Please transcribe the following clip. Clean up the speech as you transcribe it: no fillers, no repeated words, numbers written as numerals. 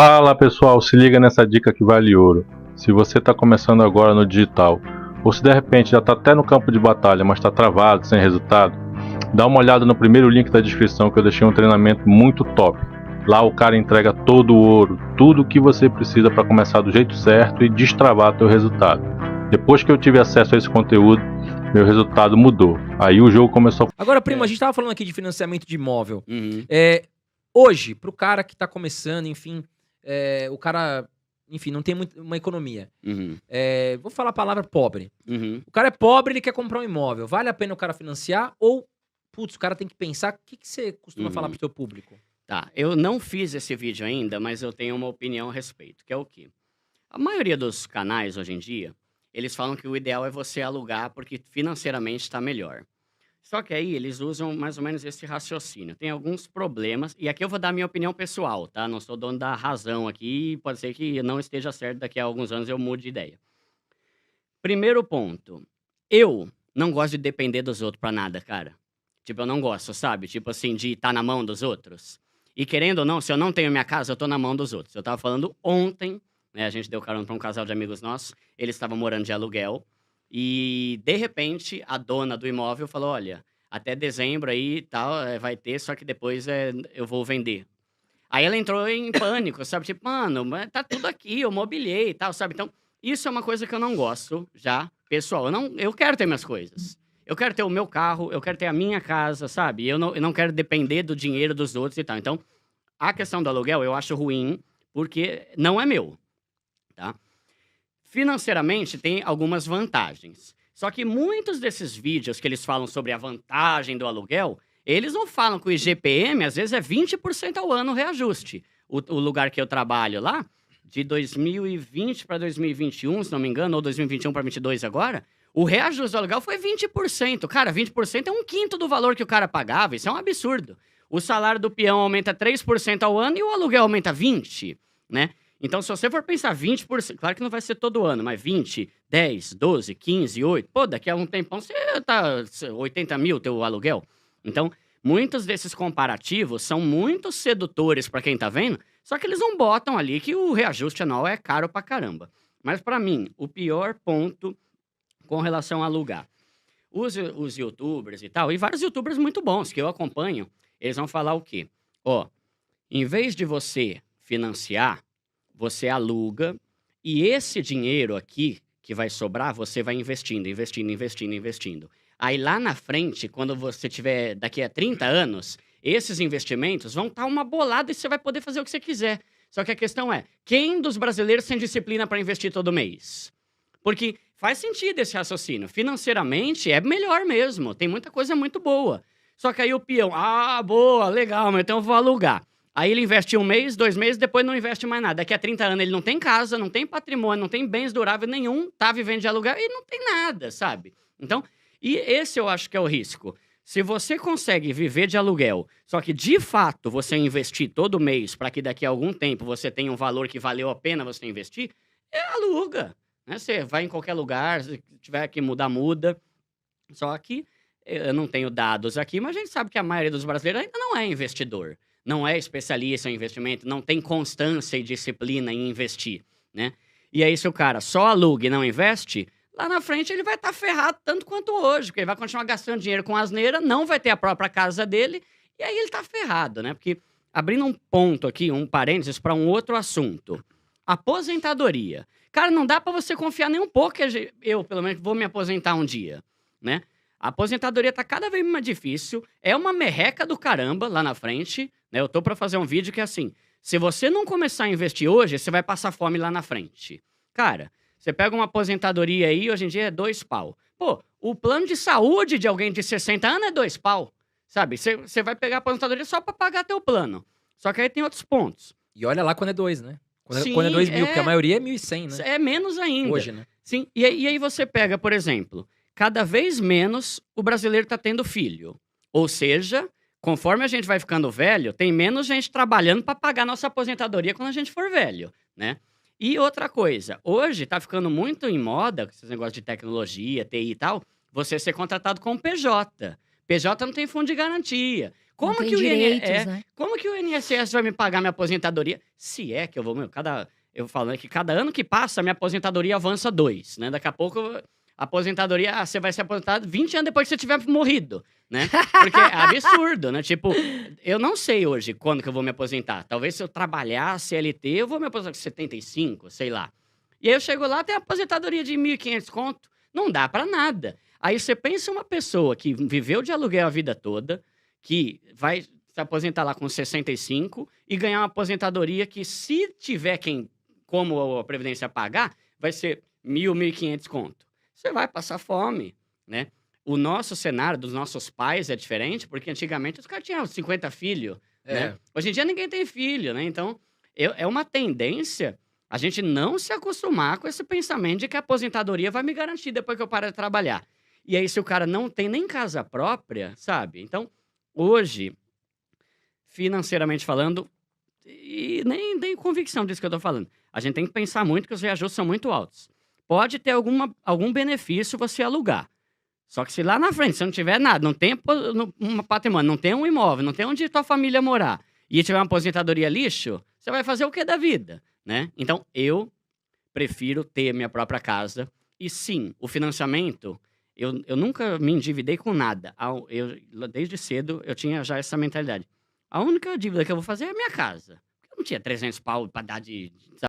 Fala pessoal, se liga nessa dica que vale ouro. Se você está começando agora no digital, ou se de repente já está até no campo de batalha, mas está travado, sem resultado, dá uma olhada no primeiro link da descrição que eu deixei um treinamento muito top. Lá o cara entrega todo o ouro, tudo o que você precisa para começar do jeito certo e destravar teu resultado. Depois que eu tive acesso a esse conteúdo, meu resultado mudou. Aí o jogo começou. Agora, primo, a gente tava falando aqui de financiamento de imóvel. Uhum. Hoje, pro cara que tá começando, enfim, o cara, enfim, não tem uma economia. Uhum. Vou falar a palavra pobre. Uhum. O cara é pobre, ele quer comprar um imóvel. Vale a pena o cara financiar ou, putz, o cara tem que pensar? O que você costuma falar pro seu público? Tá, eu não fiz esse vídeo ainda, mas eu tenho uma opinião a respeito, que é o quê? A maioria dos canais hoje em dia, eles falam que o ideal é você alugar porque financeiramente está melhor. Só que aí eles usam mais ou menos esse raciocínio. Tem alguns problemas, e aqui eu vou dar minha opinião pessoal, tá? Não sou dono da razão aqui, pode ser que não esteja certo, daqui a alguns anos eu mude de ideia. Primeiro ponto, eu não gosto de depender dos outros pra nada, cara. Tipo, eu não gosto, sabe? Tipo assim, de estar na mão dos outros. E querendo ou não, se eu não tenho minha casa, eu tô na mão dos outros. Eu tava falando ontem, né? A gente deu carona pra um casal de amigos nossos, eles estavam morando de aluguel. E, de repente, a dona do imóvel falou, olha, até dezembro aí tal, vai ter, só que depois eu vou vender. Aí ela entrou em pânico, sabe? Tipo, mano, mas tá tudo aqui, eu mobiliei e tal, sabe? Então, isso é uma coisa que eu não gosto já, pessoal. Eu quero ter minhas coisas. Eu quero ter o meu carro, eu quero ter a minha casa, sabe? Eu não quero depender do dinheiro dos outros e tal. Então, a questão do aluguel eu acho ruim, porque não é meu, tá? Financeiramente, tem algumas vantagens. Só que muitos desses vídeos que eles falam sobre a vantagem do aluguel, eles não falam que o IGPM, às vezes, é 20% ao ano o reajuste. O lugar que eu trabalho lá, de 2020 para 2021, se não me engano, ou 2021 para 2022 agora, o reajuste do aluguel foi 20%. Cara, 20% é um quinto do valor que o cara pagava. Isso é um absurdo. O salário do peão aumenta 3% ao ano e o aluguel aumenta 20%, né? Então, se você for pensar 20%, claro que não vai ser todo ano, mas 20, 10, 12, 15, 8, pô, daqui a um tempão você tá 80 mil teu aluguel. Então, muitos desses comparativos são muito sedutores para quem tá vendo, só que eles não botam ali que o reajuste anual é caro pra caramba. Mas para mim, o pior ponto com relação a alugar. Os youtubers e tal, e vários youtubers muito bons que eu acompanho, eles vão falar o quê? Ó, em vez de você financiar, você aluga e esse dinheiro aqui que vai sobrar, você vai investindo. Aí lá na frente, quando você tiver daqui a 30 anos, esses investimentos vão estar uma bolada e você vai poder fazer o que você quiser. Só que a questão é, quem dos brasileiros tem disciplina para investir todo mês? Porque faz sentido esse raciocínio. Financeiramente é melhor mesmo, tem muita coisa muito boa. Só que aí o peão, boa, legal, mas então eu vou alugar. Aí ele investe 1 mês, 2 meses, depois não investe mais nada. Daqui a 30 anos ele não tem casa, não tem patrimônio, não tem bens duráveis nenhum, tá vivendo de aluguel e não tem nada, sabe? Então, e esse eu acho que é o risco. Se você consegue viver de aluguel, só que de fato você investir todo mês para que daqui a algum tempo você tenha um valor que valeu a pena você investir, aluga. Né? Você vai em qualquer lugar, se tiver que mudar, muda. Só que eu não tenho dados aqui, mas a gente sabe que a maioria dos brasileiros ainda não é investidor. Não é especialista em investimento, não tem constância e disciplina em investir, né? E aí, se o cara só aluga e não investe, lá na frente ele vai estar ferrado tanto quanto hoje, porque ele vai continuar gastando dinheiro com asneira, não vai ter a própria casa dele, e aí ele tá ferrado, né? Porque, abrindo um ponto aqui, um parênteses para um outro assunto. Aposentadoria. Cara, não dá para você confiar nem um pouco que eu, pelo menos, vou me aposentar um dia, né? A aposentadoria tá cada vez mais difícil, é uma merreca do caramba lá na frente, né? Eu tô pra fazer um vídeo que é assim, se você não começar a investir hoje, você vai passar fome lá na frente. Cara, você pega uma aposentadoria aí, hoje em dia é 2 pau. Pô, o plano de saúde de alguém de 60 anos é 2 pau, sabe? Você vai pegar a aposentadoria só pra pagar teu plano. Só que aí tem outros pontos. E olha lá quando é 2, né? Sim, Quando é 2 mil, porque a maioria é 1.100, né? É menos ainda. Hoje, né? Sim, e aí você pega, por exemplo, cada vez menos o brasileiro tá tendo filho. Ou seja, conforme a gente vai ficando velho, tem menos gente trabalhando para pagar nossa aposentadoria quando a gente for velho, né? E outra coisa, hoje tá ficando muito em moda, esses negócios de tecnologia, TI e tal, você ser contratado com PJ. PJ não tem fundo de garantia. Como tem que o direitos, né? como que o INSS vai me pagar minha aposentadoria? Se é que eu vou, eu falo que cada ano que passa, minha aposentadoria avança 2, né? Daqui a pouco, a aposentadoria, você vai ser aposentado 20 anos depois que você tiver morrido, né? Porque é absurdo, né? Tipo, eu não sei hoje quando que eu vou me aposentar. Talvez se eu trabalhar CLT, eu vou me aposentar com 75, sei lá. E aí eu chego lá, tem aposentadoria de 1.500 conto. Não dá pra nada. Aí você pensa uma pessoa que viveu de aluguel a vida toda, que vai se aposentar lá com 65 e ganhar uma aposentadoria que, se tiver como a Previdência pagar, vai ser 1.500 conto. Você vai passar fome, né? O nosso cenário dos nossos pais é diferente, porque antigamente os caras tinham 50 filhos, né? Hoje em dia ninguém tem filho, né? Então, é uma tendência a gente não se acostumar com esse pensamento de que a aposentadoria vai me garantir depois que eu parar de trabalhar. E aí, se o cara não tem nem casa própria, sabe? Então, hoje, financeiramente falando, e nem tem convicção disso que eu tô falando, a gente tem que pensar muito que os reajustes são muito altos. Pode ter algum benefício você alugar. Só que se lá na frente você não tiver nada, não tem um patrimônio, não tem um imóvel, não tem onde tua família morar, e tiver uma aposentadoria lixo, você vai fazer o que da vida, né? Então, eu prefiro ter minha própria casa. E sim, o financiamento, eu nunca me endividei com nada. Desde cedo, eu tinha já essa mentalidade. A única dívida que eu vou fazer é a minha casa. Eu não tinha 300 pau pra dar de